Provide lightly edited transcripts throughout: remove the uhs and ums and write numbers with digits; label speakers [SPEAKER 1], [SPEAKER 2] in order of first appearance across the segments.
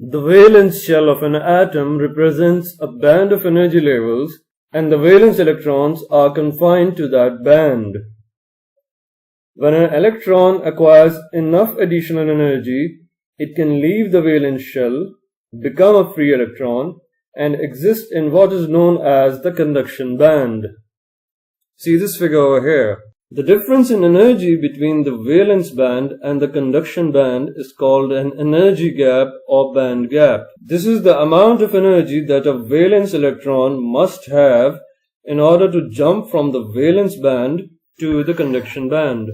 [SPEAKER 1] The valence shell of an atom represents a band of energy levels, and the valence electrons are confined to that band. When an electron acquires enough additional energy, it can leave the valence shell, become a free electron, and exist in what is known as the conduction band. See this figure over here. The difference in energy between the valence band and the conduction band is called an energy gap or band gap. This is the amount of energy that a valence electron must have in order to jump from the valence band to the conduction band.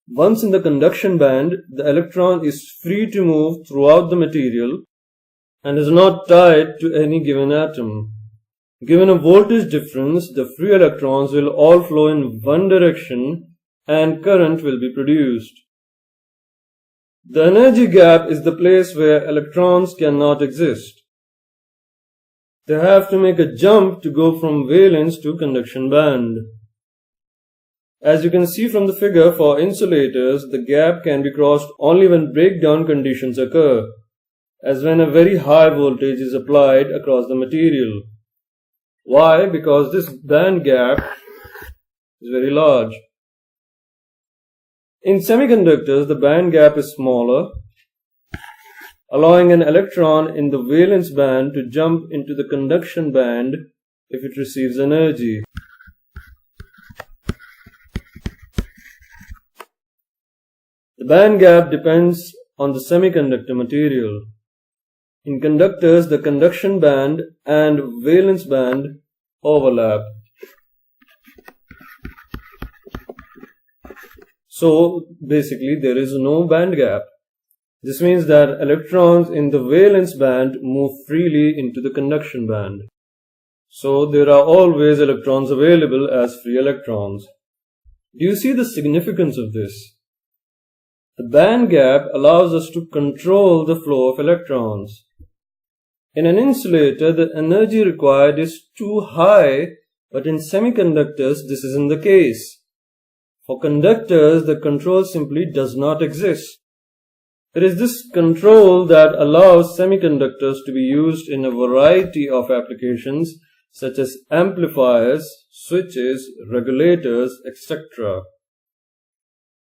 [SPEAKER 1] Once in the conduction band, the electron is free to move throughout the material and is not tied to any given atom. Given a voltage difference, the free electrons will all flow in one direction and current will be produced. The energy gap is the place where electrons cannot exist. They have to make a jump to go from valence to conduction band. As you can see from the figure, for insulators, the gap can be crossed only when breakdown conditions occur, as when a very high voltage is applied across the material. Why? Because this band gap is very large. In semiconductors, the band gap is smaller, allowing an electron in the valence band to jump into the conduction band if it receives energy. The band gap depends on the semiconductor material. In conductors, the conduction band and valence band overlap. So basically there is no band gap. This means that electrons in the valence band move freely into the conduction band. So there are always electrons available as free electrons. Do you see the significance of this? The band gap allows us to control the flow of electrons. In an insulator, the energy required is too high, but in semiconductors, this isn't the case. For conductors, the control simply does not exist. It is this control that allows semiconductors to be used in a variety of applications, such as amplifiers, switches, regulators, etc.